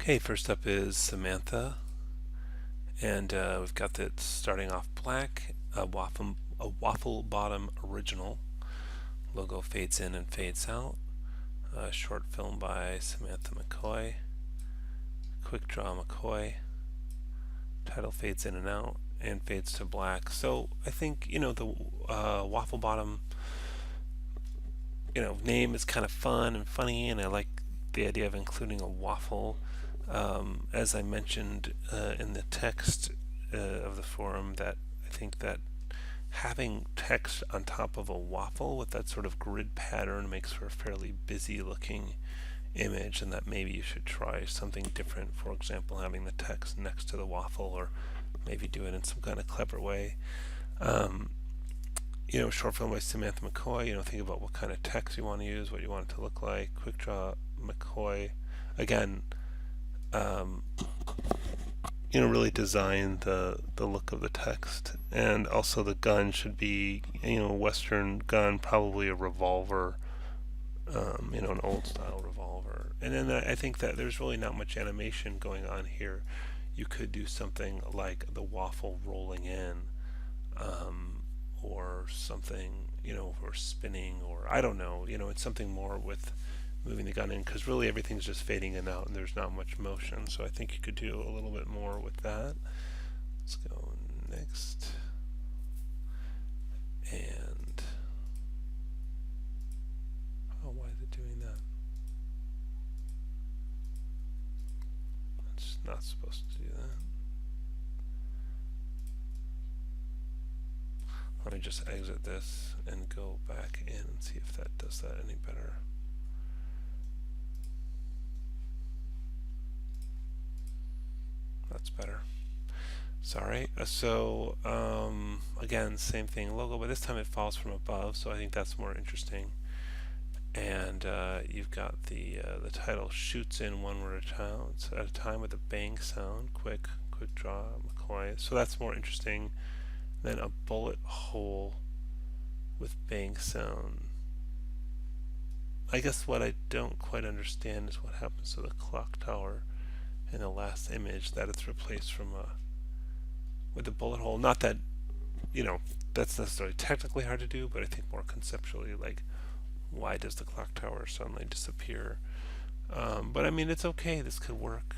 Okay, first up is Samantha, and we've got that starting off black, a waffle bottom original. Logo fades in and fades out. A short film by Samantha McCoy. Quick draw McCoy. Title fades in and out and fades to black. So I think the waffle bottom name is kind of fun and funny, and I like the idea of including a waffle. As I mentioned in the text of the forum, that I think that having text on top of a waffle with that sort of grid pattern makes for a fairly busy looking image, and that maybe you should try something different. For example, having the text next to the waffle, or maybe do it in some kind of clever way. Um, Short film by Samantha McCoy. Think about what kind of text you want to use, what you want it to look like. Quick draw McCoy. Again, um, really design the look of the text, and also the gun should be a Western gun, probably a revolver, an old style revolver. And then I think that there's really not much animation going on here. You could do something like the waffle rolling in, or something, or spinning, or I don't know, it's something more with moving the gun in, because really everything's just fading in and out and there's not much motion. So I think you could do a little bit more with that. Let's go next. And why is it doing that? It's not supposed to do that. Let me just exit this and go back in and see if that does that any better. That's better. Sorry. Again, same thing, logo, but this time it falls from above, so I think that's more interesting. And you've got the title shoots in one word at a time with a bang sound. Quick draw McCoy. So that's more interesting than a bullet hole with bang sound. I guess what I don't quite understand is what happens to the clock tower in the last image, that it's replaced with a bullet hole. Not that that's necessarily technically hard to do, but I think more conceptually, like, why does the clock tower suddenly disappear? But I mean, it's okay. This could work.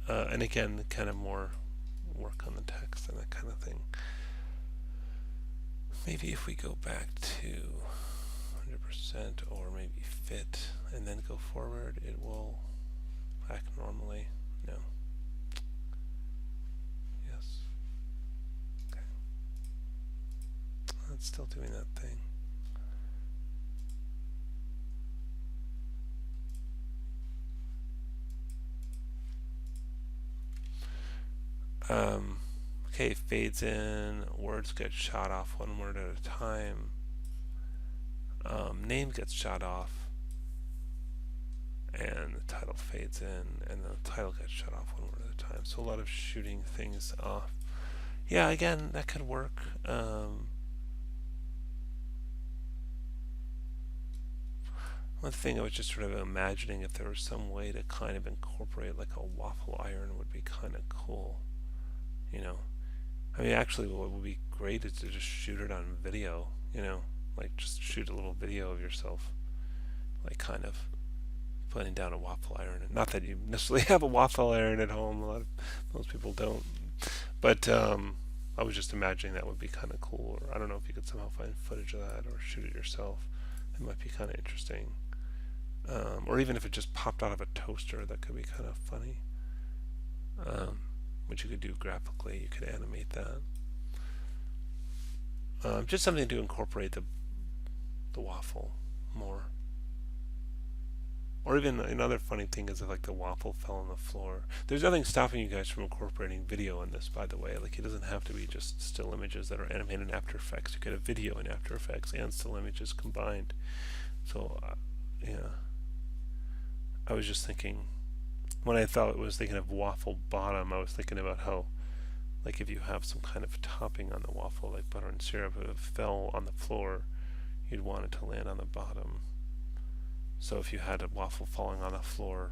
And again, kind of more work on the text and that kind of thing. Maybe if we go back to 100% or maybe fit and then go forward, it will act normally. No. Yes. Okay. It's still doing that thing. Okay, fades in, words get shot off one word at a time. Name gets shot off, and the title fades in, and the title gets shut off one word at a time. So a lot of shooting things off. Yeah, again, that could work. One thing I was just sort of imagining, if there was some way to kind of incorporate like a waffle iron, would be kind of cool. I mean, actually, what would be great is to just shoot it on video. Like just shoot a little video of yourself, like kind of putting down a waffle iron. Not that you necessarily have a waffle iron at home. Most people don't. But I was just imagining that would be kind of cool. Or I don't know if you could somehow find footage of that or shoot it yourself. It might be kind of interesting. Or even if it just popped out of a toaster, that could be kind of funny. Which you could do graphically. You could animate that. Just something to incorporate the waffle more. Or even another funny thing is if like the waffle fell on the floor. There's nothing stopping you guys from incorporating video in this, by the way. Like, it doesn't have to be just still images that are animated in After Effects. You could have video in After Effects and still images combined. So yeah, I was just thinking, when I thought it was thinking of waffle bottom, I was thinking about how, like, if you have some kind of topping on the waffle, like butter and syrup, if it fell on the floor, you'd want it to land on the bottom. So if you had a waffle falling on the floor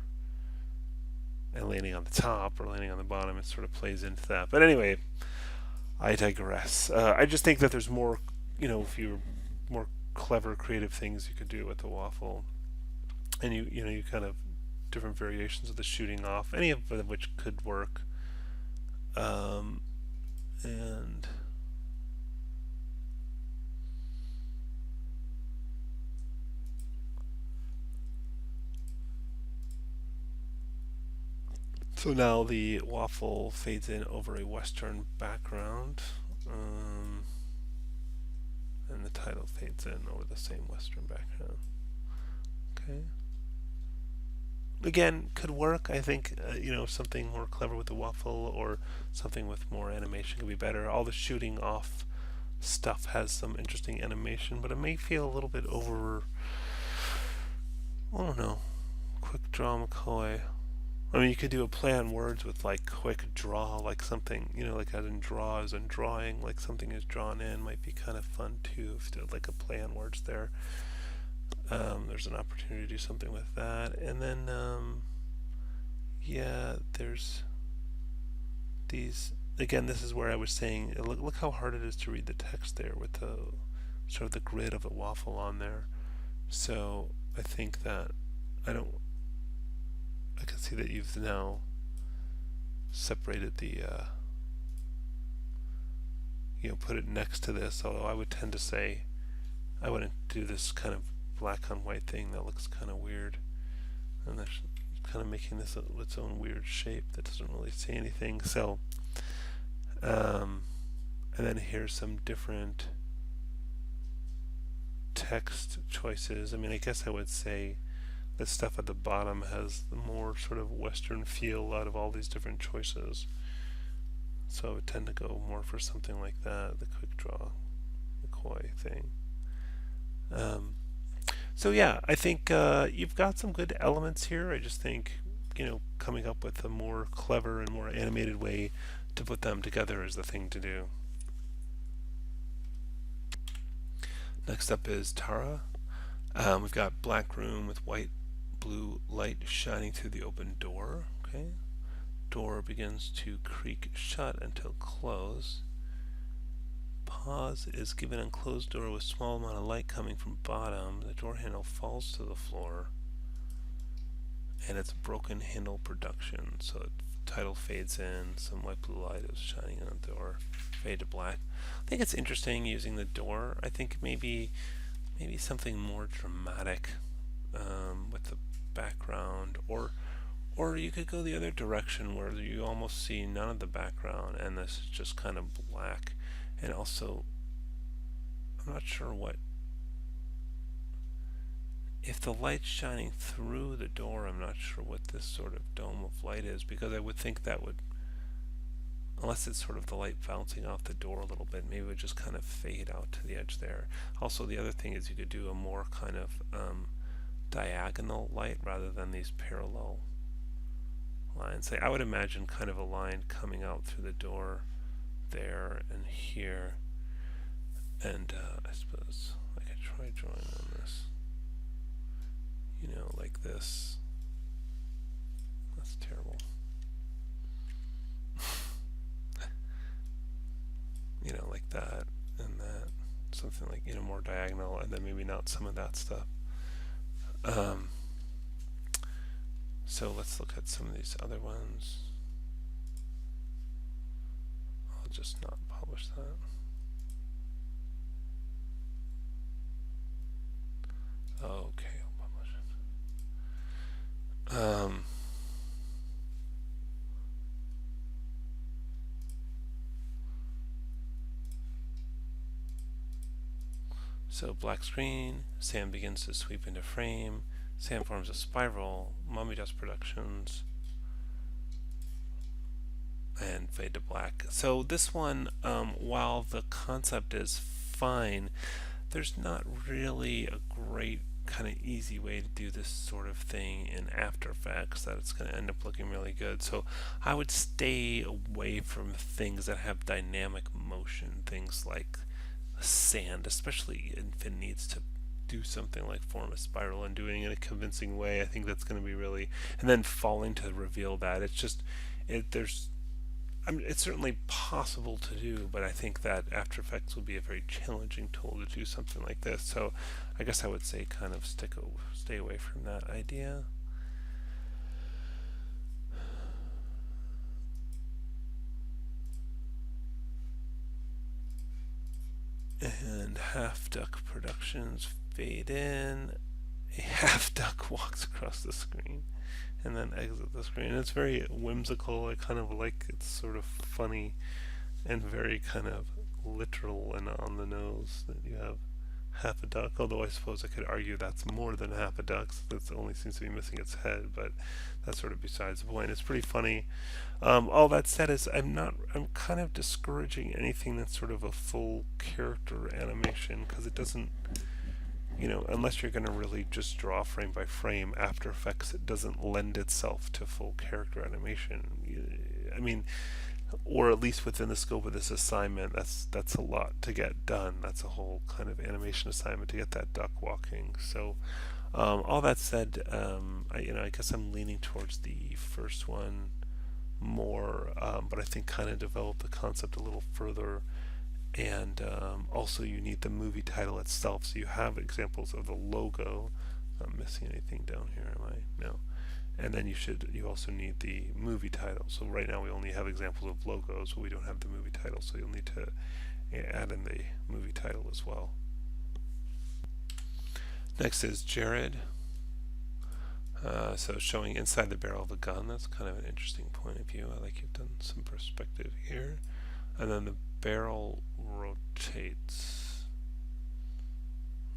and landing on the top or landing on the bottom, it sort of plays into that. But anyway, I digress. I just think that there's more, if you're more clever, creative things you could do with the waffle, and you kind of different variations of the shooting off, any of which could work. Um, and so now the waffle fades in over a Western background, um, and the title fades in over the same Western background. Okay. Again, could work. I think something more clever with the waffle or something with more animation could be better. All the shooting off stuff has some interesting animation, but it may feel a little bit over. I don't know. Quick draw McCoy. I mean, you could do a play on words with like quick draw, like something, like as in draw, as in drawing, like something is drawn in, might be kind of fun too. If you did like a play on words there, there's an opportunity to do something with that. And then, yeah, there's these. Again, this is where I was saying, look how hard it is to read the text there with the sort of the grid of the waffle on there. So I think that I don't. I can see that you've now separated the, put it next to this. Although I would tend to say I wouldn't do this kind of black on white thing. That looks kind of weird, and that's kind of making this its own weird shape that doesn't really say anything. So, and then here's some different text choices. I mean, I guess I would say the stuff at the bottom has the more sort of Western feel out of all these different choices. So I would tend to go more for something like that, the quick draw McCoy thing. So yeah, I think you've got some good elements here. I just think, coming up with a more clever and more animated way to put them together is the thing to do. Next up is Terra. We've got black room with white blue light shining through the open door. Okay, door begins to creak shut until close. Pause is given on closed door with small amount of light coming from bottom. The door handle falls to the floor, and it's broken handle production. So the title fades in. Some white blue light is shining on the door. Fade to black. I think it's interesting using the door. I think maybe something more dramatic with the background, or you could go the other direction where you almost see none of the background and this is just kind of black. And also, I'm not sure if the light's shining through the door. I'm not sure what this sort of dome of light is, because I would think that would, unless it's sort of the light bouncing off the door a little bit, maybe it would just kind of fade out to the edge there. Also, the other thing is you could do a more kind of diagonal light rather than these parallel lines. I would imagine kind of a line coming out through the door there and here, and I suppose I could try drawing on this, like this. That's terrible. Like that and that, something like, more diagonal, and then maybe not some of that stuff. So let's look at some of these other ones. I'll just not publish that. Okay, I'll publish it. So black screen, Sam begins to sweep into frame, Sam forms a spiral, Mommy Dust Productions, and fade to black. So this one, while the concept is fine, there's not really a great kind of easy way to do this sort of thing in After Effects that it's going to end up looking really good. So I would stay away from things that have dynamic motion, things like sand, especially if it needs to do something like form a spiral and doing it in a convincing way. I think that's going to be really, and then falling to reveal that. It's just, there's, I mean, it's certainly possible to do, but I think that After Effects will be a very challenging tool to do something like this. So I guess I would say kind of stay away from that idea. And Half Duck Productions fade in. A half duck walks across the screen and then exit the screen. It's very whimsical. I kind of like it's sort of funny and very kind of literal and on the nose that you have half a duck. Although I suppose I could argue that's more than half a duck. So that only seems to be missing its head, but that's sort of besides the point. It's pretty funny. All that said is I'm kind of discouraging anything that's sort of a full character animation because it doesn't, unless you're going to really just draw frame by frame, After Effects, it doesn't lend itself to full character animation. I mean, or at least within the scope of this assignment, that's a lot to get done. That's a whole kind of animation assignment to get that duck walking. So, all that said, I guess I'm leaning towards the first one more, but I think kind of develop the concept a little further. And also, you need the movie title itself. So you have examples of the logo. I'm missing anything down here, am I? No. And then you also need the movie title. So right now we only have examples of logos, but we don't have the movie title. So you'll need to add in the movie title as well. Next is Jared. So showing inside the barrel of a gun. That's kind of an interesting point of view. I like you've done some perspective here. And then the barrel rotates.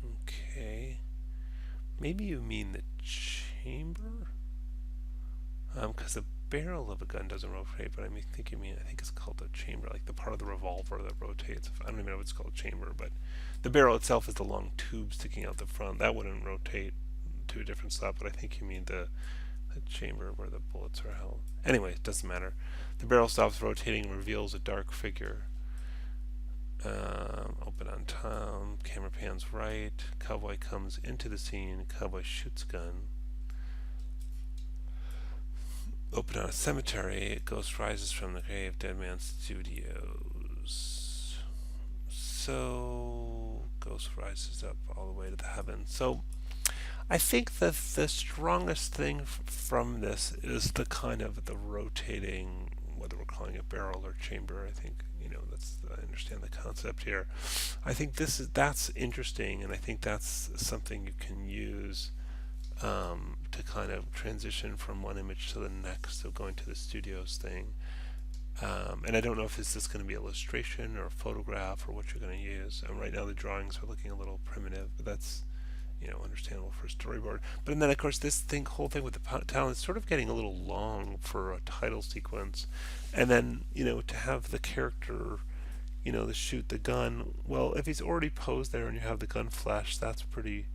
Okay. Maybe you mean the chamber? Because the barrel of a gun doesn't rotate, but I think it's called the chamber, like the part of the revolver that rotates. I don't even know if it's called chamber, but the barrel itself is the long tube sticking out the front. That wouldn't rotate to a different slot, but I think you mean the chamber where the bullets are held. Anyway, it doesn't matter. The barrel stops rotating and reveals a dark figure. Open on time. Camera pans right. Cowboy comes into the scene. Cowboy shoots gun. Open on a cemetery. Ghost rises from the grave. Dead Man Studios. So Ghost rises up all the way to the heavens. So I think that the strongest thing from this is the kind of the rotating, whether we're calling it barrel or chamber. I think I understand the concept here. I think that's interesting, and I think that's something you can use to kind of transition from one image to the next. So going to the studios thing, and I don't know if this is going to be illustration or a photograph or what you're going to use. Right now the drawings are looking a little primitive, but that's understandable for a storyboard. But then, of course, whole thing with the talent is sort of getting a little long for a title sequence. And then, to have the character, to shoot the gun. Well, if he's already posed there and you have the gun flash, that's pretty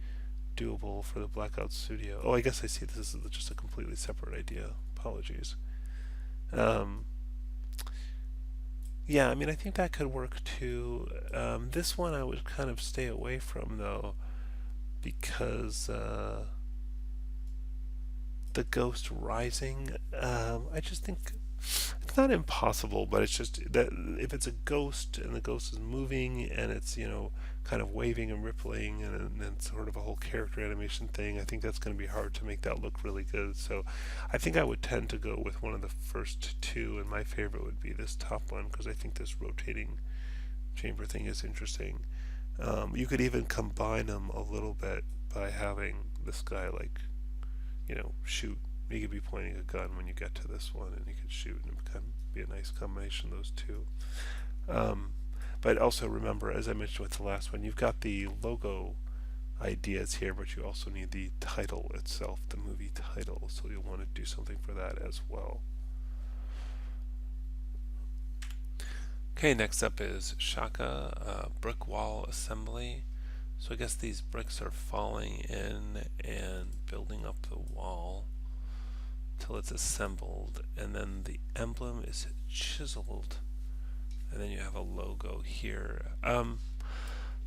doable for the Blackout Studio. Oh, I guess I see this is just a completely separate idea. Apologies. Yeah, I mean, I think that could work too. This one I would kind of stay away from, though, because the ghost rising, I just think it's not impossible, but it's just that if it's a ghost and the ghost is moving and it's kind of waving and rippling and it's sort of a whole character animation thing, I think that's going to be hard to make that look really good. So I think I would tend to go with one of the first two, and my favorite would be this top one because I think this rotating chamber thing is interesting. You could even combine them a little bit by having this guy shoot. You could be pointing a gun when you get to this one, and you could shoot, and it could be a nice combination of those two. But also remember, as I mentioned with the last one, you've got the logo ideas here, but you also need the title itself, the movie title, so you'll want to do something for that as well. Okay, next up is Shaka, brick wall assembly. So I guess these bricks are falling in and building up the wall till it's assembled, and then the emblem is chiseled, and then you have a logo here.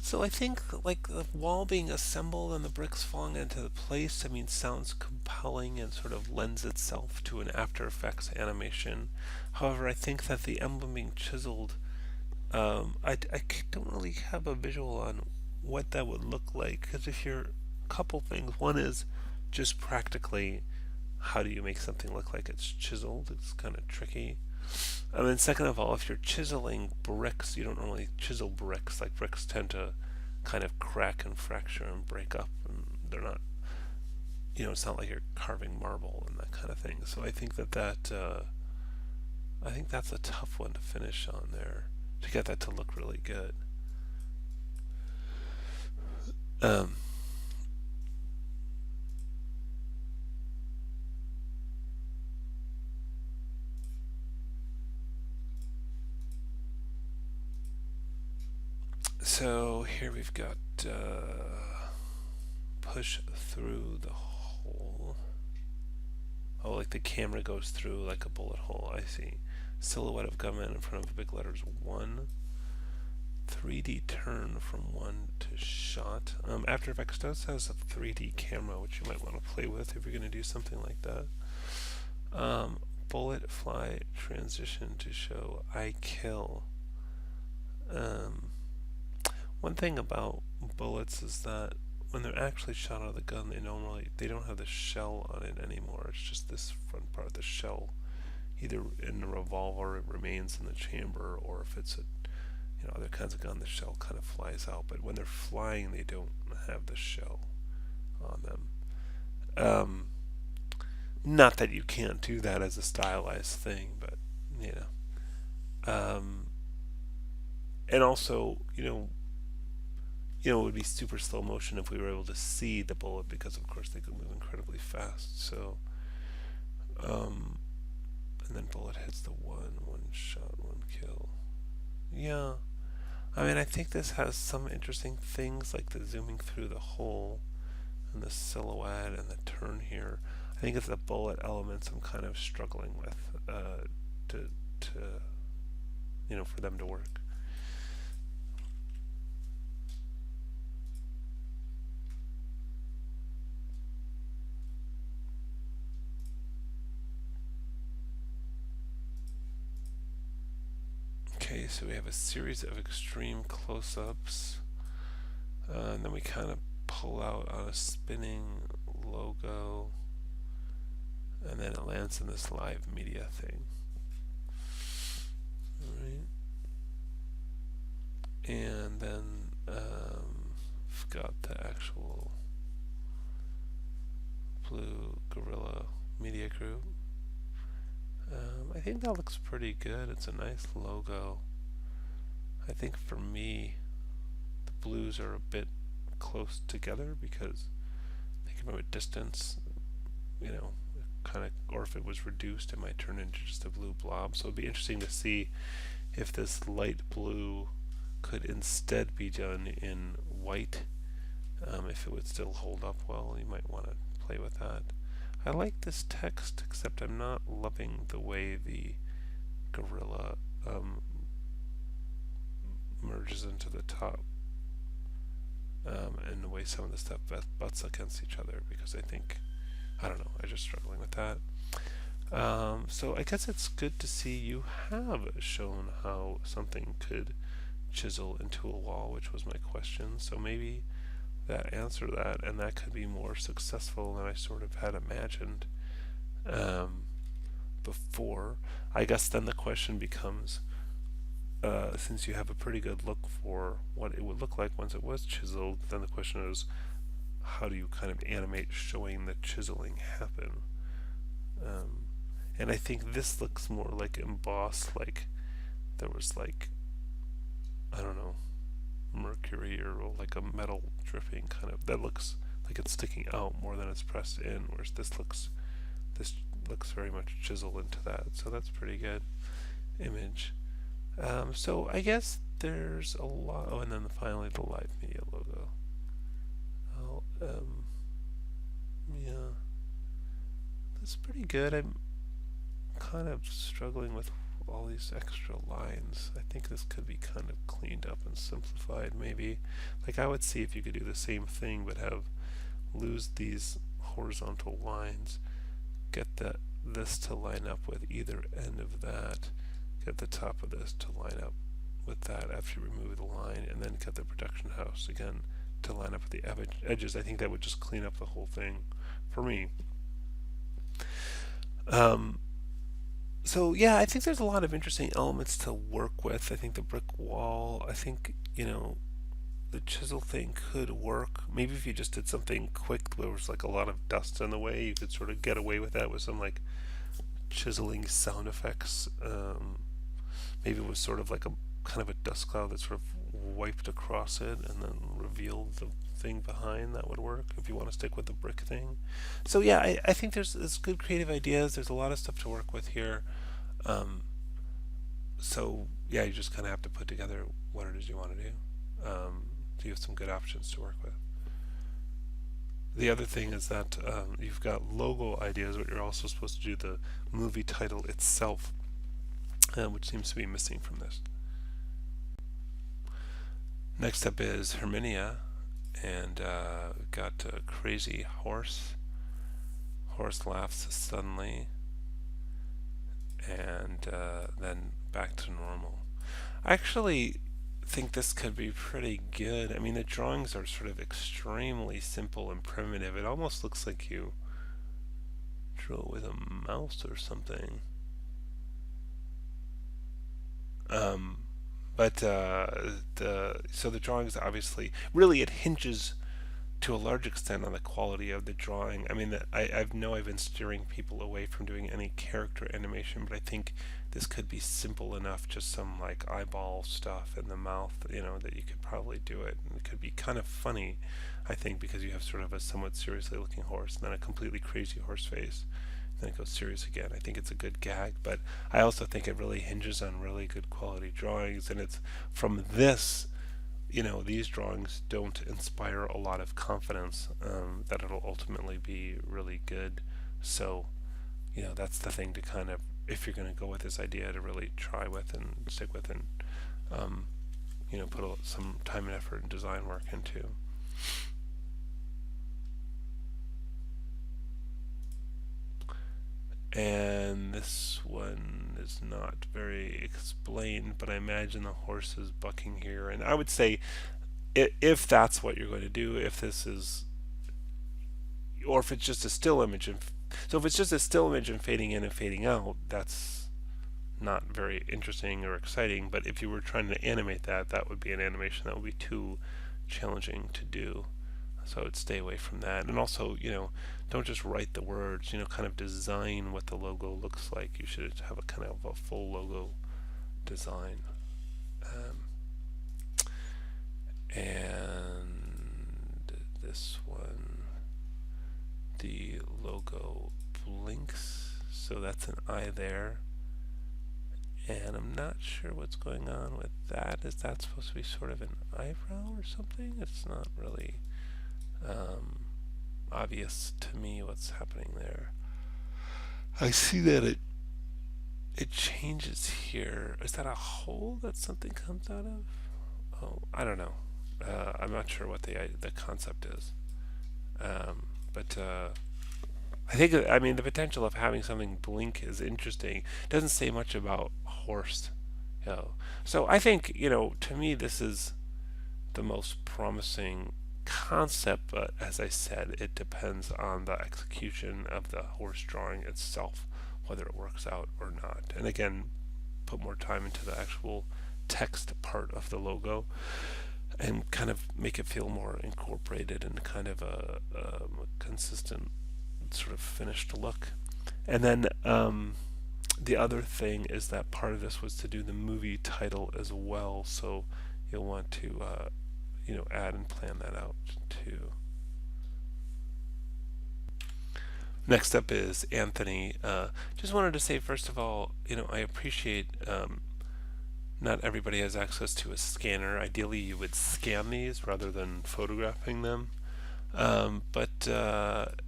So I think like the wall being assembled and the bricks falling into place, I mean, sounds compelling and sort of lends itself to an After Effects animation. However, I think that the emblem being chiseled, don't really have a visual on what that would look like. Because if you're a couple things, one is just practically how do you make something look like it's chiseled? It's kind of tricky. And then second of all, if you're chiseling bricks, you don't normally chisel bricks. Like bricks tend to kind of crack and fracture and break up, and they're not. It's not like you're carving marble and that kind of thing. So I think that's a tough one to finish on there to get that to look really good. Um, so here we've got push through the hole. Oh, like the camera goes through like a bullet hole. I see. Silhouette of gunman in front of big letters 1. 3D turn from 1 to shot. After Effects does has a 3D camera, which you might want to play with if you're going to do something like that. Bullet fly transition to show I kill. Um, One thing about bullets is that when they're actually shot out of the gun, they don't have the shell on it anymore. It's just this front part of the shell. Either in the revolver, it remains in the chamber, or if it's other kinds of gun, the shell kind of flies out. But when they're flying, they don't have the shell on them. Um, Not that you can't do that as a stylized thing, but you know. And also, it would be super slow motion if we were able to see the bullet because, of course, they could move incredibly fast. So, um, and then bullet hits the one shot, one kill. Yeah, I mean, I think this has some interesting things like the zooming through the hole and the silhouette and the turn here. I think it's the bullet elements I'm kind of struggling with to for them to work. Okay, so we have a series of extreme close-ups, and then we kind of pull out on a spinning logo, and then it lands in this live media thing. Alright. And then we've got the actual blue gorilla media group. I think that looks pretty good. It's a nice logo. I think for me, the blues are a bit close together because thinking about distance, kind of, or if it was reduced, it might turn into just a blue blob. So it'd be interesting to see if this light blue could instead be done in white. If it would still hold up well, you might want to play with that. I like this text, except I'm not loving the way the gorilla merges into the top, and the way some of the stuff butts against each other, because I don't know, I'm just struggling with that. So I guess it's good to see you have shown how something could chisel into a wall, which was my question. So maybe that answer that, and that could be more successful than I sort of had imagined before. I guess then the question becomes, since you have a pretty good look for what it would look like once it was chiseled, then the question is, how do you kind of animate showing the chiseling happen? And I think this looks more like embossed, like there was like, I don't know, mercury or like a metal dripping kind of, that looks like it's sticking out more than it's pressed in, whereas this looks very much chiseled into that. So that's pretty good image. So I guess there's a lot. Oh, and then finally the live media logo. Oh, yeah, that's pretty good. I'm kind of struggling with all these extra lines. I think this could be kind of cleaned up and simplified maybe. Like I would see if you could do the same thing but have lose these horizontal lines, get this to line up with either end of that, get the top of this to line up with that after you remove the line, and then get the production house again to line up with the edges. I think that would just clean up the whole thing for me. Um, so yeah, I think there's a lot of interesting elements to work with. I think the brick wall. I think the chisel thing could work. Maybe if you just did something quick where there was like a lot of dust in the way, you could sort of get away with that with some like chiseling sound effects. Maybe it was sort of like a kind of a dust cloud that sort of wiped across it and then revealed the thing behind. That would work if you want to stick with the brick thing. So yeah, I think there's good creative ideas. There's a lot of stuff to work with here. Um, so yeah, you just kind of have to put together what it is you want to do. So you have some good options to work with. The other thing is that you've got logo ideas, but you're also supposed to do the movie title itself, which seems to be missing from this. Next up is Herminia, and we've got a crazy horse. Horse laughs suddenly, and then back to normal. I actually think this could be pretty good. I mean, the drawings are sort of extremely simple and primitive. It almost looks like you drew it with a mouse or something. Um, but the drawings obviously really it hinges to a large extent on the quality of the drawing. I mean, I've been steering people away from doing any character animation, but I think this could be simple enough, just some like eyeball stuff in the mouth, that you could probably do it. And it could be kind of funny, I think, because you have sort of a somewhat seriously looking horse and then a completely crazy horse face. Then it goes serious again. I think it's a good gag, but I also think it really hinges on really good quality drawings, and it's from this these drawings don't inspire a lot of confidence that it'll ultimately be really good. So, that's the thing to kind of, if you're going to go with this idea, to really try with and stick with and, um, put some time and effort and design work into. And this one is not very explained, but I imagine the horse is bucking here. And I would say if that's what you're going to do, if this is, or if it's just a still image, and so if it's just a still image and fading in and fading out, that's not very interesting or exciting. But if you were trying to animate that, that would be an animation that would be too challenging to do. So I would stay away from that. And also, don't just write the words, kind of design what the logo looks like. You should have a kind of a full logo design. And this one, the logo blinks, so that's an eye there. And I'm not sure what's going on with that. Is that supposed to be sort of an eyebrow or something? It's not really obvious to me what's happening there. I see that it changes here. Is that a hole that something comes out of? Oh, I don't know. I'm not sure what the concept is. But I mean, the potential of having something blink is interesting. It doesn't say much about horse. So I think, to me, this is the most promising concept, but as I said, it depends on the execution of the horse drawing itself, whether it works out or not. And again, put more time into the actual text part of the logo and kind of make it feel more incorporated and kind of a consistent sort of finished look. And then the other thing is that part of this was to do the movie title as well, so you'll want to add and plan that out too. Next up is Anthony. Just wanted to say, first of all, I appreciate not everybody has access to a scanner. Ideally, you would scan these rather than photographing them. But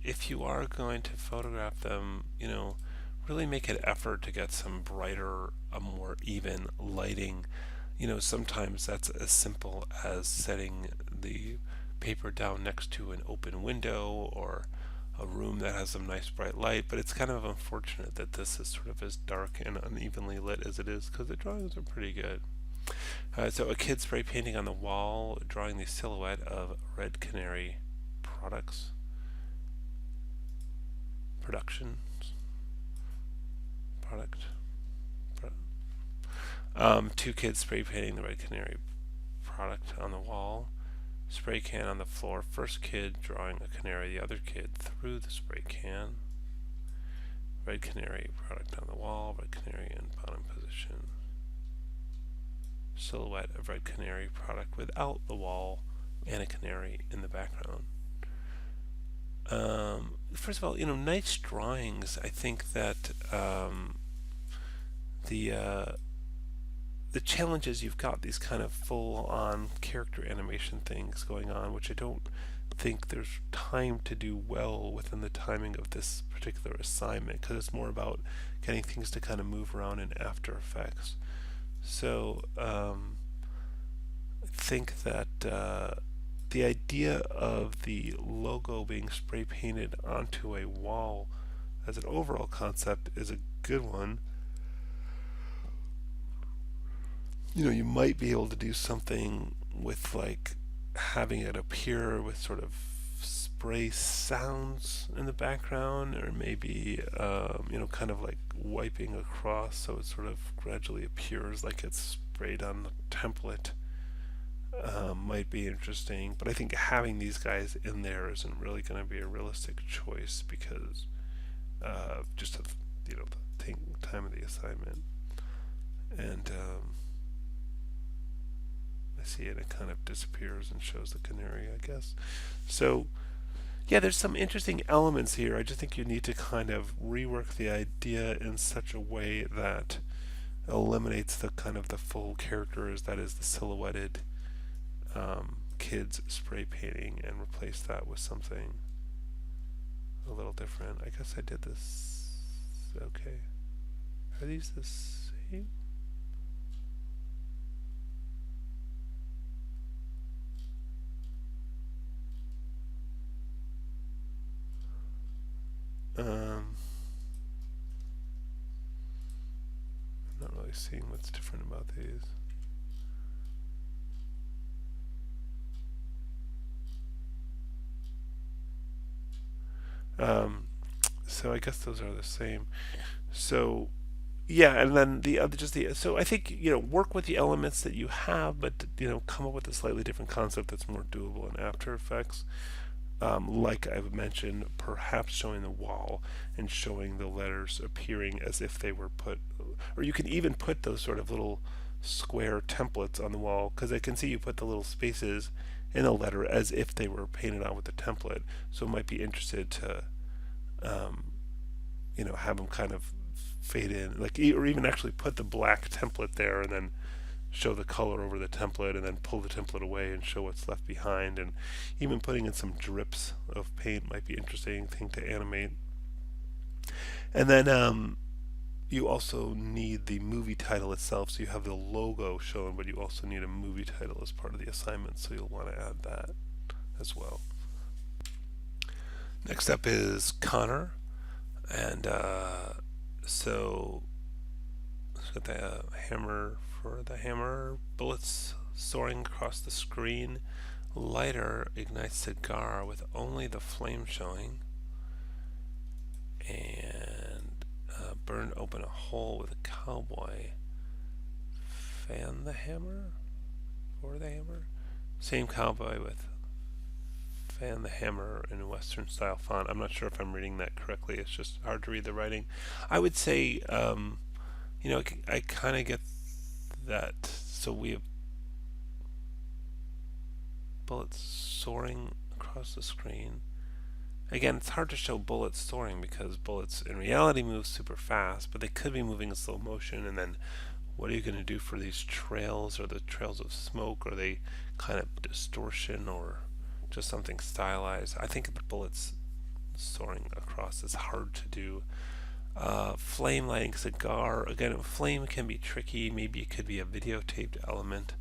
if you are going to photograph them, really make an effort to get some brighter, a more even lighting. Sometimes that's as simple as setting the paper down next to an open window or a room that has some nice bright light, but it's kind of unfortunate that this is sort of as dark and unevenly lit as it is because the drawings are pretty good. So a kid spray painting on the wall, drawing the silhouette of Red Canary products, production, product. Two kids spray painting the Red Canary product on the wall. Spray can on the floor. First kid drawing a canary, the other kid through the spray can. Red Canary product on the wall. Red Canary in bottom position. Silhouette of Red Canary product without the wall and a canary in the background. First of all, nice drawings. I think that the challenge is you've got these kind of full-on character animation things going on, which I don't think there's time to do well within the timing of this particular assignment, because it's more about getting things to kind of move around in After Effects. So I think that the idea of the logo being spray painted onto a wall as an overall concept is a good one. You might be able to do something with like having it appear with sort of spray sounds in the background, or maybe kind of like wiping across so it sort of gradually appears like it's sprayed on the template. Might be interesting, but I think having these guys in there isn't really going to be a realistic choice because just of the time of the assignment. And I see it, it kind of disappears and shows the canary, I guess. So yeah, there's some interesting elements here. I just think you need to kind of rework the idea in such a way that eliminates the kind of the full characters, that is the silhouetted kids spray painting, and replace that with something a little different. I guess I did this. Okay. Are these the same? I'm not really seeing what's different about these. So I guess those are the same. So yeah, and then the other, so I think work with the elements that you have, but come up with a slightly different concept that's more doable in After Effects. Like I've mentioned, perhaps showing the wall and showing the letters appearing as if they were put, or you can even put those sort of little square templates on the wall, because I can see you put the little spaces in a letter as if they were painted on with the template. So it might be interested to have them kind of fade in, like, or even actually put the black template there and then show the color over the template, and then pull the template away and show what's left behind. And even putting in some drips of paint might be an interesting thing to animate. And then you also need the movie title itself, so you have the logo shown, but you also need a movie title as part of the assignment, so you'll want to add that as well. Next up is Connor, and so let's get the hammer for the hammer. Bullets soaring across the screen. Lighter ignites cigar with only the flame showing. And burned open a hole with a cowboy. Fan the hammer? For the hammer? Same cowboy with fan the hammer in a Western style font. I'm not sure if I'm reading that correctly. It's just hard to read the writing. I would say, I kind of get that. So we have bullets soaring across the screen. Again, it's hard to show bullets soaring because bullets in reality move super fast, but they could be moving in slow motion. And then what are you going to do for these trails? Are the trails of smoke? Are they kind of distortion or just something stylized? I think the bullets soaring across is hard to do. Flame lighting cigar. Again, flame can be tricky. Maybe it could be a videotaped element.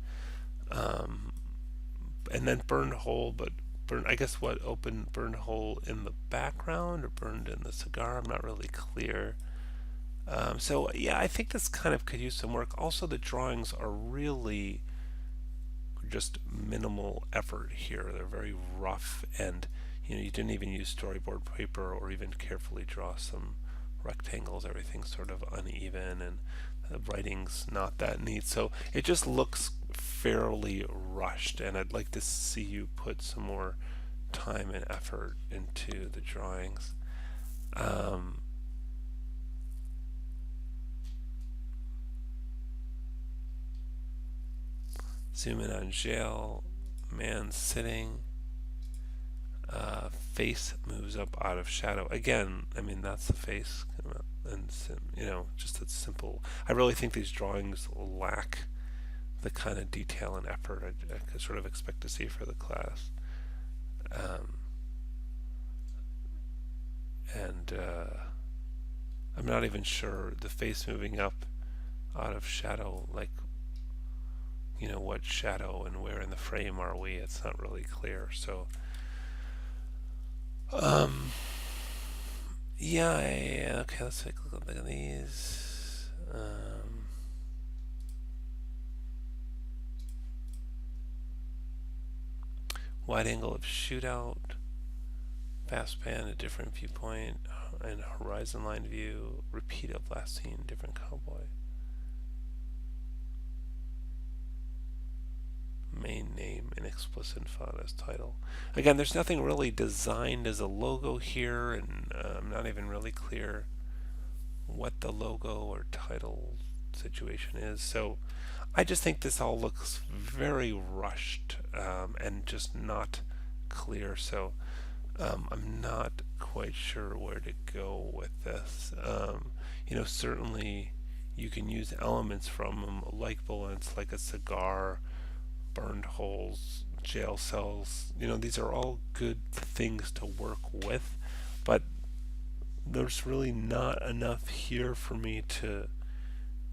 Um, and then burned hole, but burned. I guess what open burned hole in the background or burned in the cigar. I'm not really clear. So yeah, I think this kind of could use some work. Also, the drawings are really just minimal effort here. They're very rough, and you didn't even use storyboard paper or even carefully draw some rectangles. Everything's sort of uneven, and the writing's not that neat. So it just looks fairly rushed, and I'd like to see you put some more time and effort into the drawings. Um, Zoom in on jail, man sitting, face moves up out of shadow. Again, I mean, that's the face. And, just it's simple. I really think these drawings lack the kind of detail and effort I could sort of expect to see for the class. Um, and I'm not even sure the face moving up out of shadow, like, what shadow and where in the frame are we? It's not really clear. So, um, yeah, okay, let's take a look at these. Wide angle of shootout, fast pan, a different viewpoint, and horizon line view, repeat of last scene, different cowboy. Main name in explicit font as title. Again, there's nothing really designed as a logo here, and I'm not even really clear what the logo or title situation is. So I just think this all looks very rushed and just not clear. So I'm not quite sure where to go with this. Certainly you can use elements from them, like bullets, like a cigar, burned holes, jail cells. These are all good things to work with, but there's really not enough here for me to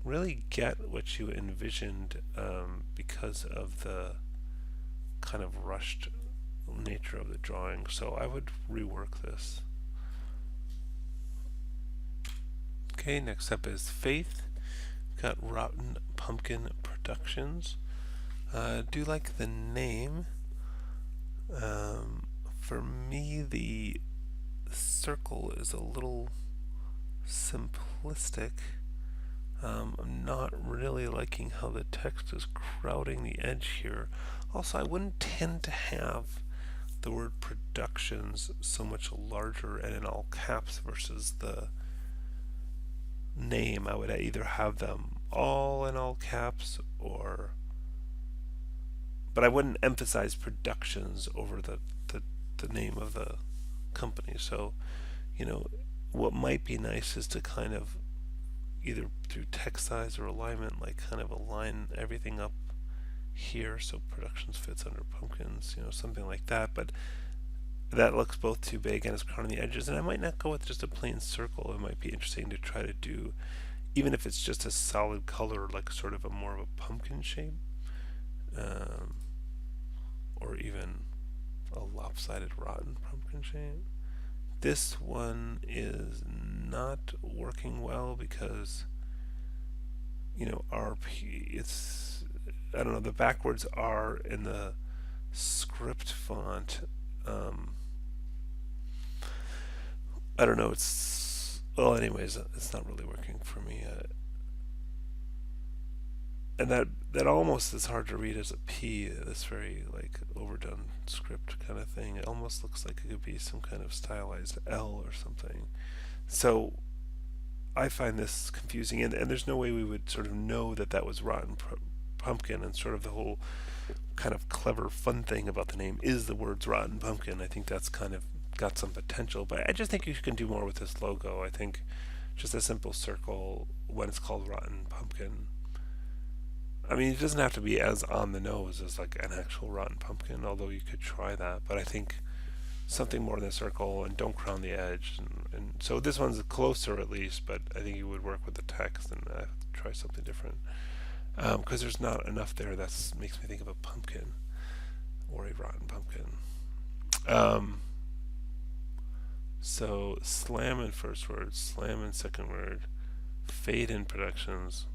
really get what you envisioned because of the kind of rushed nature of the drawing. So I would rework this. Okay, next up is Faith. We've got Rotten Pumpkin Productions. Do like the name. For me, the circle is a little simplistic. I'm not really liking how the text is crowding the edge here. Also, I wouldn't tend to have the word productions so much larger and in all caps versus the name. I would either have them all in all caps but I wouldn't emphasize productions over the name of the company. So, what might be nice is to kind of either through text size or alignment, like kind of align everything up here so productions fits under pumpkins, something like that. But that looks both too big and it's crowding the edges. And I might not go with just a plain circle. It might be interesting to try to do, even if it's just a solid color, like sort of a more of a pumpkin shape, um, or even a lopsided rotten pumpkin shape. This one is not working well because RP, it's, I don't know, the backwards R in the script font, I don't know, well, anyways, it's not really working for me. And that almost is hard to read as a P, this very like overdone script kind of thing. It almost looks like it could be some kind of stylized L or something. So I find this confusing, and there's no way we would sort of know that was Rotten Pumpkin, and sort of the whole kind of clever fun thing about the name is the words Rotten Pumpkin. I think that's kind of got some potential, but I just think you can do more with this logo. I think just a simple circle when it's called Rotten Pumpkin. I mean, it doesn't have to be as on the nose as like an actual Rotten Pumpkin, although you could try that. But I think something more than a circle, and don't crown the edge. And so this one's closer at least, but I think it would work with the text, and I have to try something different because there's not enough there. That makes me think of a pumpkin or a rotten pumpkin. Um, so slam in first word, slam in second word, fade in productions,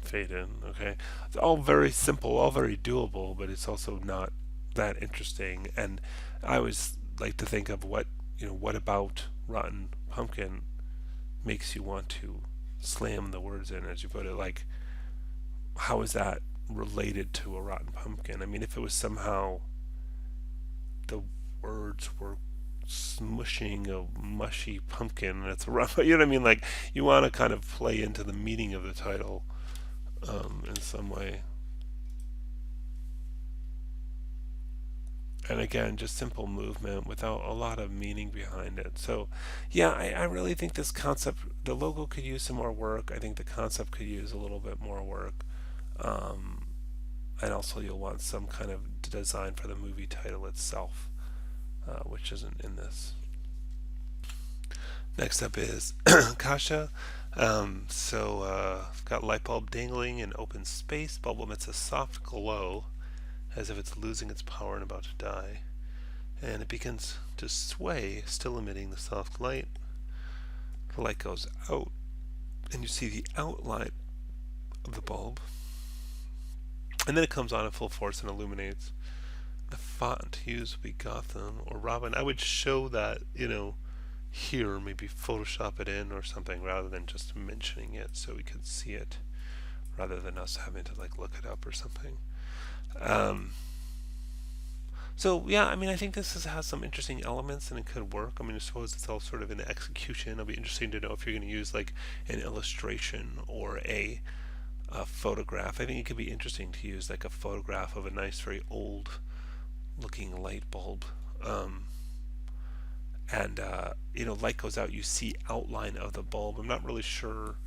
fade in. Okay, it's all very simple, all very doable, but it's also not that interesting. And I always like to think of what about rotten pumpkin makes you want to slam the words in, as you put it. Like, how is that related to a rotten pumpkin? I mean, if it was somehow the words were smushing a mushy pumpkin and it's a rough, you know what I mean? Like, you want to kind of play into the meaning of the title in some way. And again, just simple movement without a lot of meaning behind it. So, yeah, I really think this concept, the logo could use some more work. I think the concept could use a little bit more work. Um, and also, you'll want some kind of design for the movie title itself, which isn't in this. Next up is Akasha. I've got light bulb dangling in open space. Bulb emits a soft glow as if it's losing its power and about to die. And it begins to sway, still emitting the soft light. The light goes out, and you see the outline of the bulb. And then it comes on in full force and illuminates. The font to use would be Gotham or Robin. I would show that, here, maybe Photoshop it in or something rather than just mentioning it so we could see it rather than us having to like look it up or something. Um, so yeah, I mean, I think has some interesting elements and it could work. I mean, I suppose it's all sort of in execution. It'll be interesting to know if you're going to use like an illustration or a photograph. I think it could be interesting to use like a photograph of a nice, very old looking light bulb. And light goes out, you see outline of the bulb. I'm not really sure,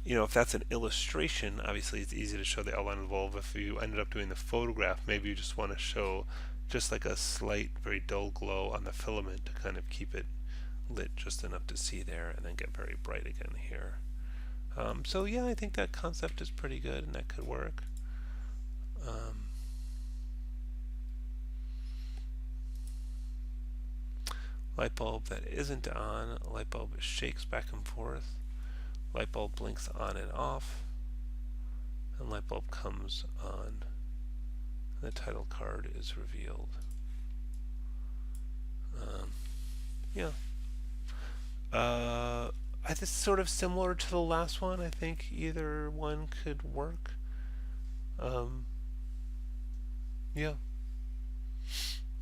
if that's an illustration. Obviously it's easy to show the outline of the bulb. If you ended up doing the photograph, maybe you just want to show just like a slight, very dull glow on the filament to kind of keep it lit just enough to see there, and then get very bright again here. So yeah, I think that concept is pretty good and that could work. um, Light bulb that isn't on. Light bulb shakes back and forth. Light bulb blinks on and off. And light bulb comes on. The title card is revealed. Yeah. I think sort of similar to the last one. I think either one could work. Um, yeah.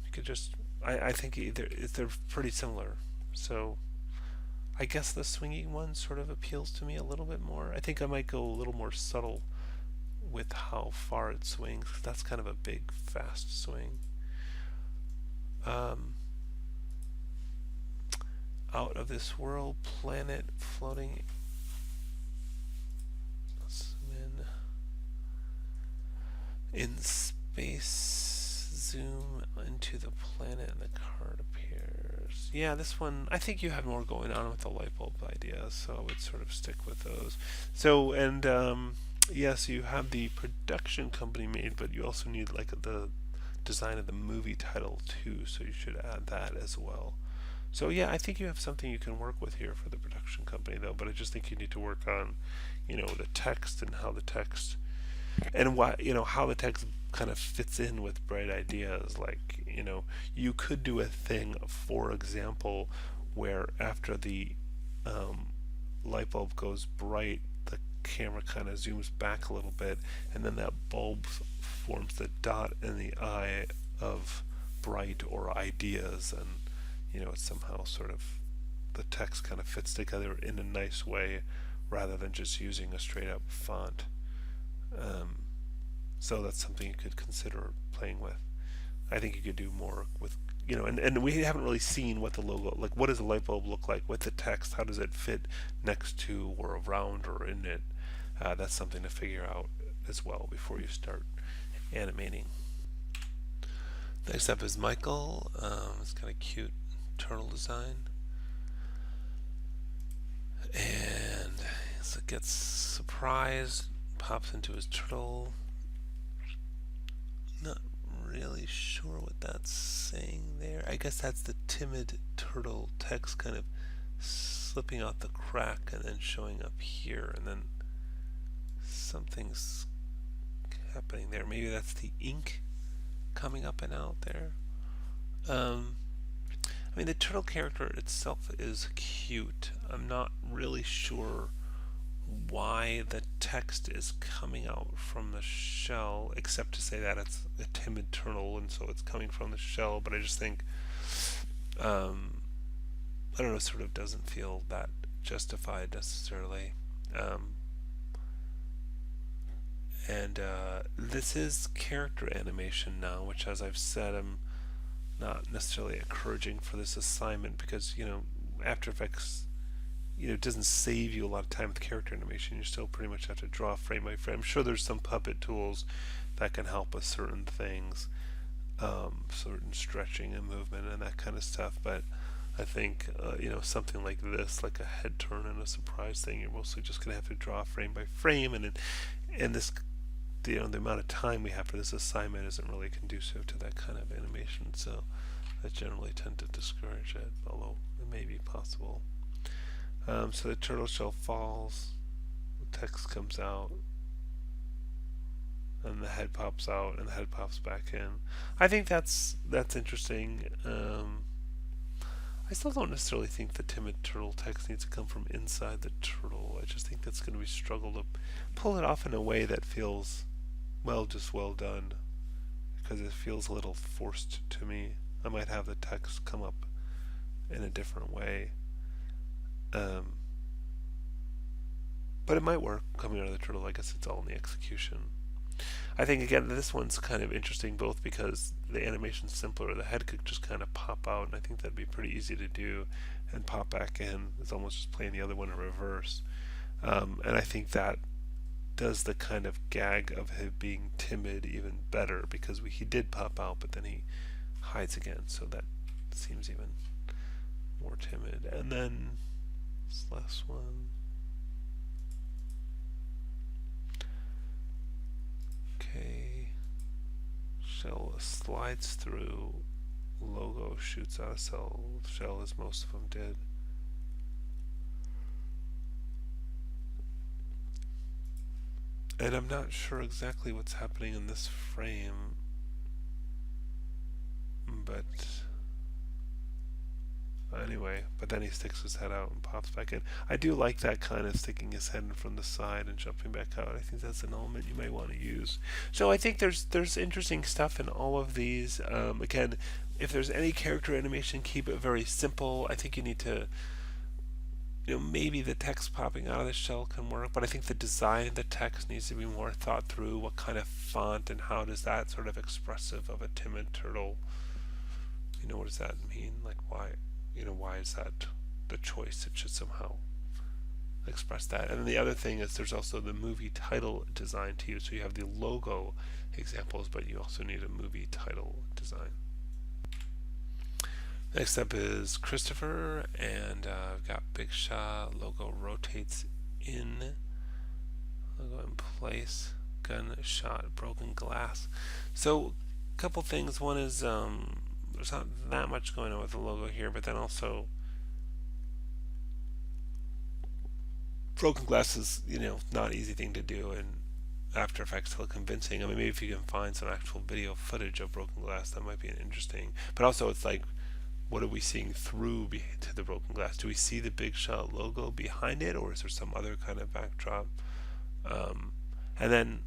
You could just. I think either they're pretty similar. So I guess the swinging one sort of appeals to me a little bit more. I think I might go a little more subtle with how far it swings. That's kind of a big, fast swing. Um, Out of this world, planet floating in space. Zoom into the planet and the card appears. Yeah, this one, I think you have more going on with the light bulb idea, so I would sort of stick with those. So, and yes, you have the production company made, but you also need like the design of the movie title too, so you should add that as well. So yeah, I think you have something you can work with here for the production company though, but I just think you need to work on, the text and how the text and how the text kind of fits in with bright ideas. Like, you could do a thing, for example, where after the um, light bulb goes bright, the camera kind of zooms back a little bit, and then that bulb forms the dot in the eye of bright or ideas, and it's somehow sort of the text kind of fits together in a nice way rather than just using a straight up font. Um, so that's something you could consider playing with. I think you could do more with, and we haven't really seen what the logo, like what does a light bulb look like with the text? How does it fit next to or around or in it? That's something to figure out as well before you start animating. Next up is Michael. It's kind of cute turtle design. And so it gets surprised, pops into his turtle. Not really sure what that's saying there. I guess that's the timid turtle text kind of slipping out the crack and then showing up here, and then something's happening there. Maybe that's the ink coming up and out there. Um, I mean, the turtle character itself is cute. I'm not really sure why the text is coming out from the shell, except to say that it's a timid turtle and so it's coming from the shell. But I just think, um, I don't know, sort of doesn't feel that justified necessarily. Um, and this is character animation now, which, as I've said, I'm not necessarily encouraging for this assignment because, After Effects, it doesn't save you a lot of time with character animation. You still pretty much have to draw frame by frame. I'm sure there's some puppet tools that can help with certain things, certain stretching and movement and that kind of stuff. But I think, something like this, like a head turn and a surprise thing, you're mostly just going to have to draw frame by frame. And this, the amount of time we have for this assignment isn't really conducive to that kind of animation. So I generally tend to discourage it, although it may be possible. So the turtle shell falls, the text comes out, and the head pops out, and the head pops back in. I think that's interesting. I still don't necessarily think the timid turtle text needs to come from inside the turtle. I just think that's going to be a struggle to pull it off in a way that feels, well, just well done, because it feels a little forced to me. I might have the text come up in a different way. Um, but it might work coming out of the turtle. I guess it's all in the execution. I think, again, this one's kind of interesting both because the animation's simpler. The head could just kind of pop out, and I think that'd be pretty easy to do, and pop back in. It's almost just playing the other one in reverse. And I think that does the kind of gag of him being timid even better because he did pop out, but then he hides again, so that seems even more timid. And then this last one. Okay. Shell slides through. Logo shoots out of shell as most of them did. And I'm not sure exactly what's happening in this frame, but anyway, but then he sticks his head out and pops back in. I do like that kind of sticking his head in from the side and jumping back out. I think that's an element you may want to use. So I think there's interesting stuff in all of these. Again, if there's any character animation, keep it very simple. I think you need to, maybe the text popping out of the shell can work, but I think the design of the text needs to be more thought through. What kind of font and how does that sort of expressive of a timid turtle? What does that mean? Like why? Why is that the choice? It should somehow express that. And then the other thing is there's also the movie title design to use. So you have the logo examples, but you also need a movie title design. Next up is Christopher, and I've got Big Shot. Logo rotates in. Logo in place. Gun shot. Broken glass. So a couple things. One is there's not that much going on with the logo here, but then also broken glass is, not an easy thing to do, and After Effects still convincing. I mean, maybe if you can find some actual video footage of broken glass, that might be interesting. But also, it's like, what are we seeing through to the broken glass? Do we see the Big Shot logo behind it, or is there some other kind of backdrop? And then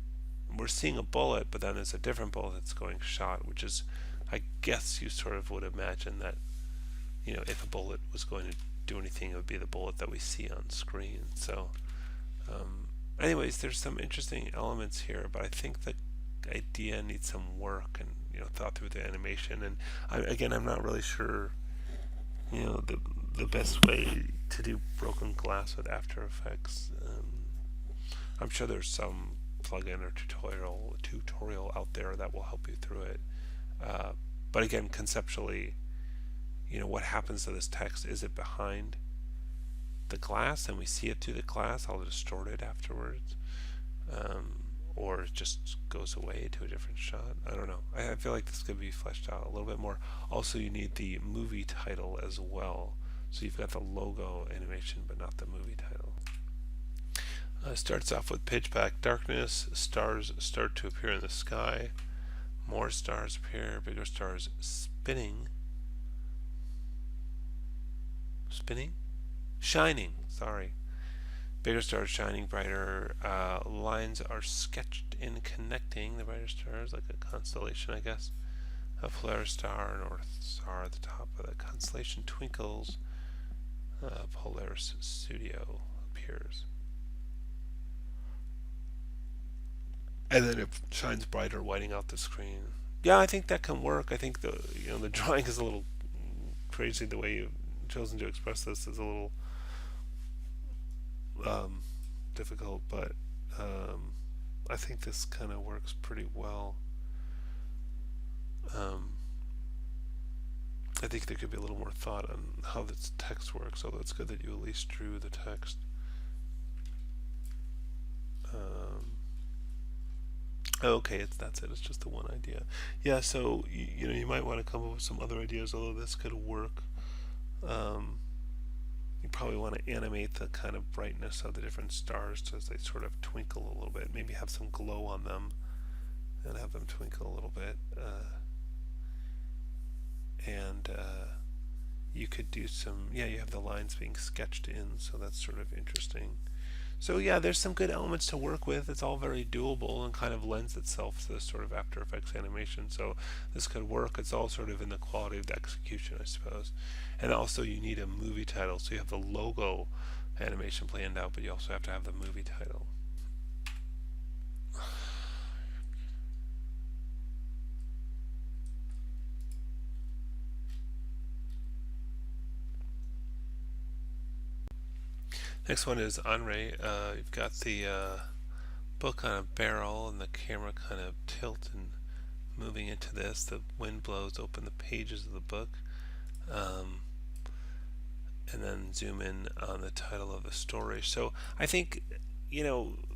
we're seeing a bullet, but then there's a different bullet that's going shot, which is, I guess you sort of would imagine that, if a bullet was going to do anything, it would be the bullet that we see on screen. So, anyways, there's some interesting elements here, but I think the idea needs some work and, thought through the animation. And I'm not really sure, the best way to do broken glass with After Effects. I'm sure there's some plugin or tutorial out there that will help you through it. But again, conceptually, what happens to this text? Is it behind the glass and we see it through the glass? I'll distort it afterwards. Or it just goes away to a different shot. I don't know. I feel like this could be fleshed out a little bit more. Also, you need the movie title as well. So you've got the logo animation, but not the movie title. Starts off with pitch black darkness. Stars start to appear in the sky. More stars appear. Bigger stars spinning. Shining. Sorry. Bigger stars shining brighter. Lines are sketched in connecting the brighter stars, like a constellation, I guess. A Polaris star, North Star at the top of the constellation twinkles. Polaris Studio appears. And then it shines brighter, whiting out the screen. Yeah, I think that can work. I think the drawing is a little crazy. The way you've chosen to express this is a little difficult, but I think this kind of works pretty well. I think there could be a little more thought on how this text works, although it's good that you at least drew the text. Okay, that's it. It's just the one idea. Yeah, so you might want to come up with some other ideas, although this could work. You probably want to animate the kind of brightness of the different stars as they sort of twinkle a little bit. Maybe have some glow on them and have them twinkle a little bit. And you could do some, you have the lines being sketched in, so that's sort of interesting. So yeah, there's some good elements to work with. It's all very doable and kind of lends itself to this sort of After Effects animation. So this could work. It's all sort of in the quality of the execution, I suppose. And also you need a movie title. So you have the logo animation planned out, but you also have to have the movie title. Next one is Unwrite. You've got the book on a barrel and the camera kind of tilt and moving into this. The wind blows open the pages of the book. And then zoom in on the title of the story. So I think,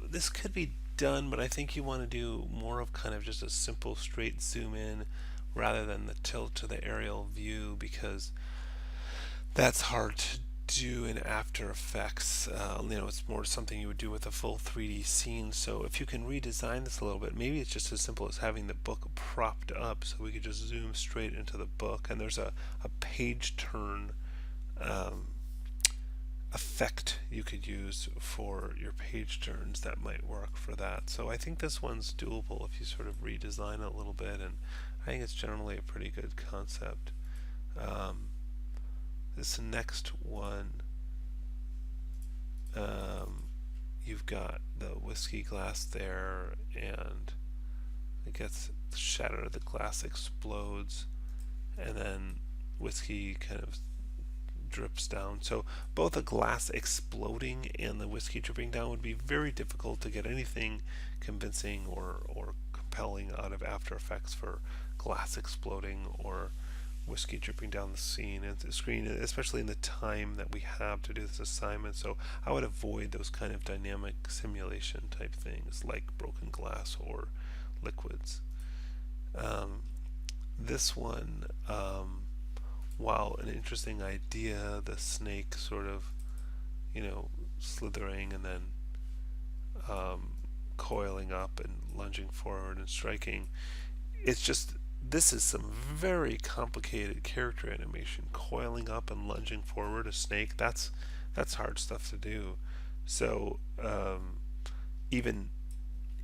this could be done, but I think you want to do more of kind of just a simple straight zoom in rather than the tilt to the aerial view, because that's hard to do in After Effects. It's more something you would do with a full 3D scene. So if you can redesign this a little bit, maybe it's just as simple as having the book propped up so we could just zoom straight into the book, and there's a page turn effect you could use for your page turns that might work for that. So I think this one's doable if you sort of redesign it a little bit, and I think it's generally a pretty good concept. This next one, you've got the whiskey glass there, and it gets shattered, the glass explodes, and then whiskey kind of drips down. So both the glass exploding and the whiskey dripping down would be very difficult to get anything convincing or compelling out of After Effects for glass exploding or whiskey dripping down the scene and the screen, especially in the time that we have to do this assignment. So I would avoid those kind of dynamic simulation type things like broken glass or liquids. This one, while an interesting idea, the snake sort of, slithering and then coiling up and lunging forward and striking, it's just, this is some very complicated character animation. Coiling up and lunging forward a snake, that's hard stuff to do. So even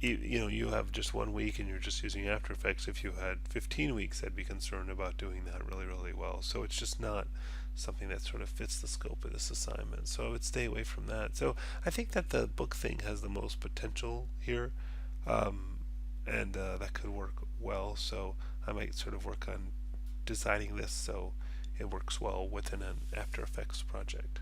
you have just 1 week and you're just using After Effects. If you had 15 weeks, I'd be concerned about doing that really, really well. So it's just not something that sort of fits the scope of this assignment. So I would stay away from that. So I think that the book thing has the most potential here, and that could work well. So I might sort of work on designing this so it works well within an After Effects project.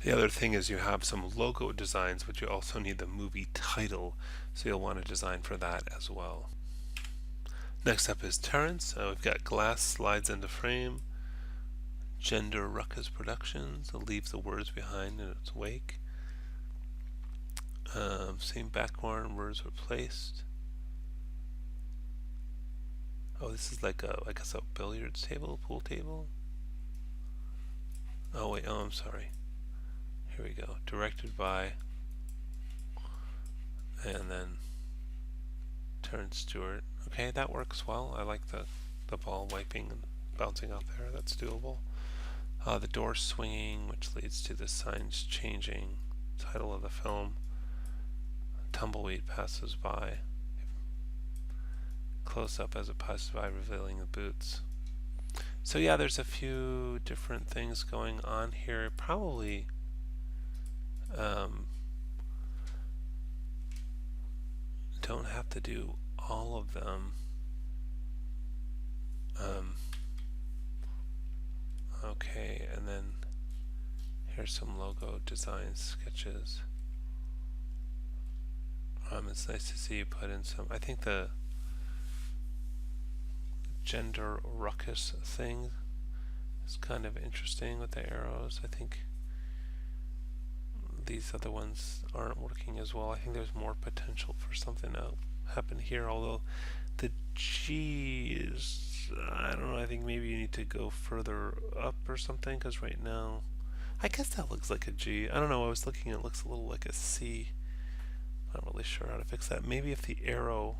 The other thing is you have some logo designs, but you also need the movie title, so you'll want to design for that as well. Next up is Terrence. We've got Glass slides into frame. Gender Ruckus Productions. Leave the words behind in its wake. Same background, words replaced. Oh, this is like I guess a billiards table, pool table. Oh wait, oh I'm sorry. Here we go. Directed by, and then Terrence Stewart. Okay, that works well. I like the ball wiping and bouncing out there. That's doable. The door swinging, which leads to the signs changing. Title of the film. Tumbleweed passes by. Close up as it passes by, revealing the boots. So yeah, there's a few different things going on here. Probably don't have to do all of them. Okay, and then here's some logo design sketches. It's nice to see you put in some. I think the gender ruckus thing is kind of interesting with the arrows. I think these other ones aren't working as well. I think there's more potential for something to happen here, although the G is, I don't know, I think maybe you need to go further up or something, because right now, I guess that looks like a G. I don't know, I was looking, it looks a little like a C. Not really sure how to fix that. Maybe if the arrow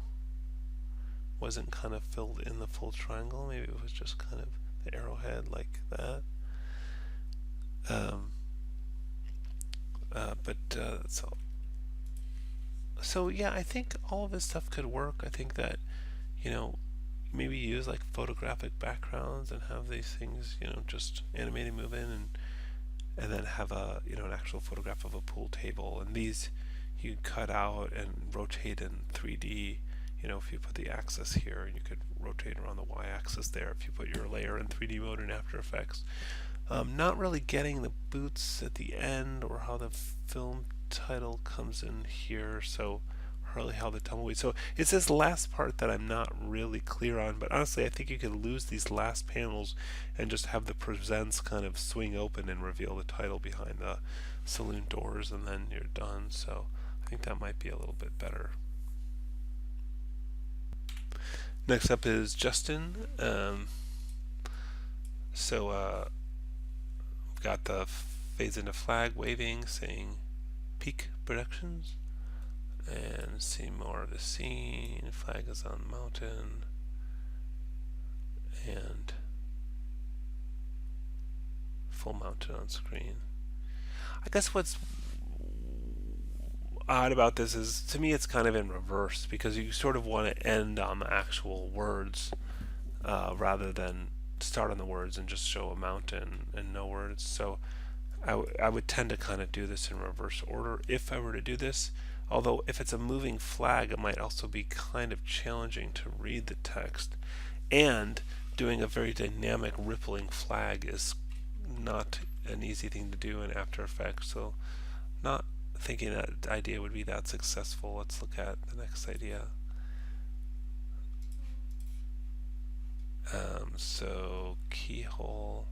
wasn't kind of filled in the full triangle, maybe it was just kind of the arrowhead like that. But that's all. So yeah, I think all of this stuff could work. I think that, maybe use like photographic backgrounds and have these things, just animate and move in, and then have an actual photograph of a pool table. And these you cut out and rotate in 3D. If you put the axis here, and you could rotate around the y-axis there if you put your layer in 3D mode in After Effects. Not really getting the boots at the end or how the film title comes in here, so hardly how the tumbleweed. So it's this last part that I'm not really clear on, but honestly I think you could lose these last panels and just have the presents kind of swing open and reveal the title behind the saloon doors, and then you're done. So I think that might be a little bit better. Next up is Justin. We've got the fades into flag waving saying Peak Productions, and see more of the scene. Flag is on mountain, and full mountain on screen. I guess what's odd about this is, to me, it's kind of in reverse, because you sort of want to end on the actual words rather than start on the words and just show a mountain and no words. So I would tend to kind of do this in reverse order if I were to do this. Although if it's a moving flag, it might also be kind of challenging to read the text. And doing a very dynamic rippling flag is not an easy thing to do in After Effects. So not thinking that idea would be that successful. Let's look at the next idea. So keyhole,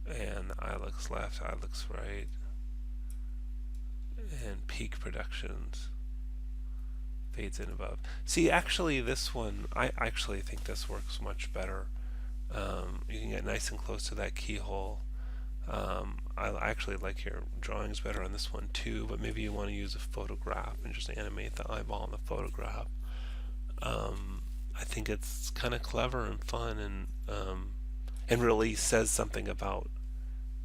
and eye looks left, eye looks right, and Peak Productions fades in above. See, actually this one, I actually think this works much better. You can get nice and close to that keyhole. I actually like your drawings better on this one too, but maybe you want to use a photograph and just animate the eyeball in the photograph. I think it's kind of clever and fun, and really says something about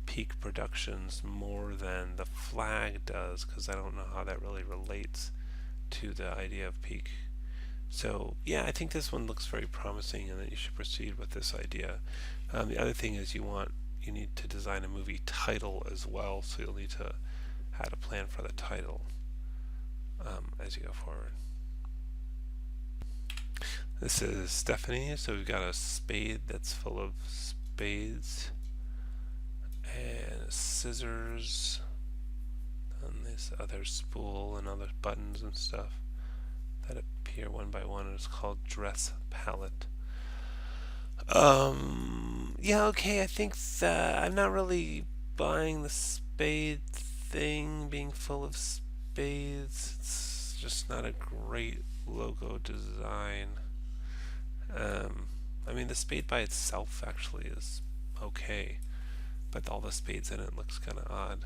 Peak Productions more than the flag does, because I don't know how that really relates to the idea of Peak. So yeah, I think this one looks very promising, and that you should proceed with this idea. The other thing is you need to design a movie title as well, so you'll need to add a plan for the title as you go forward. This is Stephanie, so we've got a spade that's full of spades, and scissors, and this other spool and other buttons and stuff. that appear one by one. It's called Dress Palette. Yeah, okay, I think that I'm not really buying the spade thing being full of spades. It's just not a great logo design. Um, I mean, the spade by itself actually is okay, but all the spades in it looks kind of odd.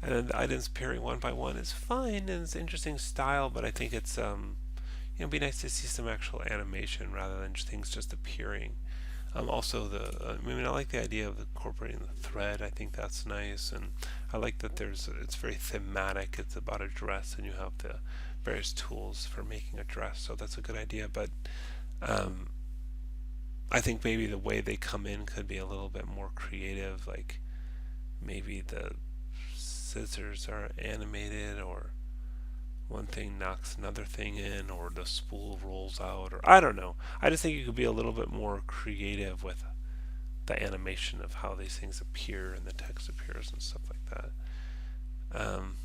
And then the items appearing one by one is fine and it's interesting style, but I think it's it'd be nice to see some actual animation rather than just things just appearing. Also, I mean, I like the idea of incorporating the thread. I think that's nice, and I like that it's very thematic. It's about a dress, and you have the various tools for making a dress. So that's a good idea. But um, I think maybe the way they come in could be a little bit more creative. Like maybe the scissors are animated, or one thing knocks another thing in, or the spool rolls out, or I don't know. I just think you could be a little bit more creative with the animation of how these things appear and the text appears and stuff like that. Um,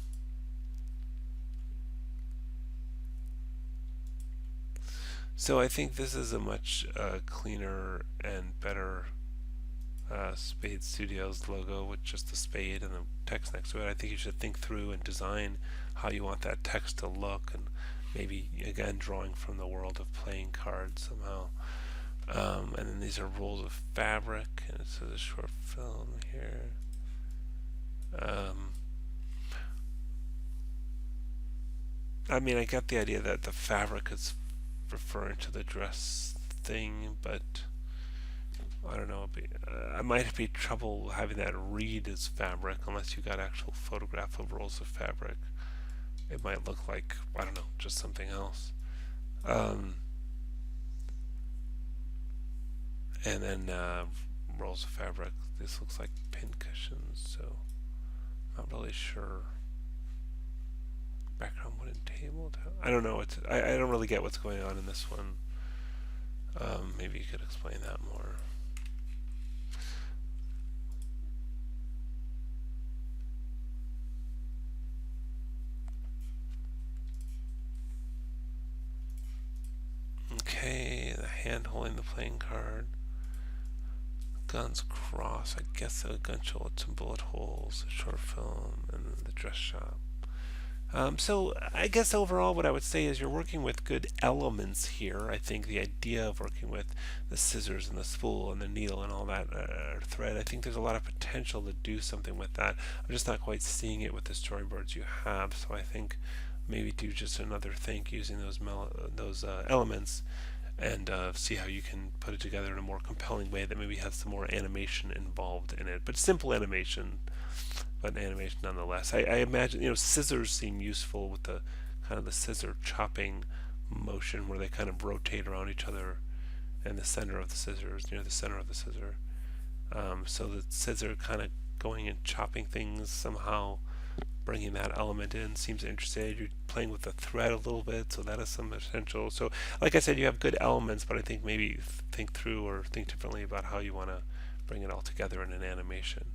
so I think this is a much cleaner and better Spade Studios logo with just the spade and the text next to it. I think you should think through and design how you want that text to look, and maybe again drawing from the world of playing cards somehow. And then these are rolls of fabric, and it says a short film here. Um, I mean, I get the idea that the fabric is referring to the dress thing, but I don't know. I might be trouble having that read as fabric unless you got actual photograph of rolls of fabric. It might look like, I don't know, just something else. Um, and then rolls of fabric. This looks like pin cushions, so not really sure. Background wooden table. I don't know. I don't really get what's going on in this one. Maybe you could explain that more. Okay, the hand holding the playing card. Guns cross. I guess a gun show with some bullet holes, a short film, and the dress shop. So I guess overall what I would say is you're working with good elements here. I think the idea of working with the scissors and the spool and the needle and all that thread, I think there's a lot of potential to do something with that. I'm just not quite seeing it with the storyboards you have, so I think maybe do just another think using those elements and see how you can put it together in a more compelling way that maybe has some more animation involved in it, but simple animation, but animation nonetheless. I imagine scissors seem useful with the kind of the scissor chopping motion where they kind of rotate around each other in the center of the scissors, near the center of the scissor. So the scissor kind of going and chopping things somehow, bringing that element in seems interesting. You're playing with the thread a little bit, so that is some potential. So, like I said, you have good elements, but I think maybe think through or think differently about how you want to bring it all together in an animation.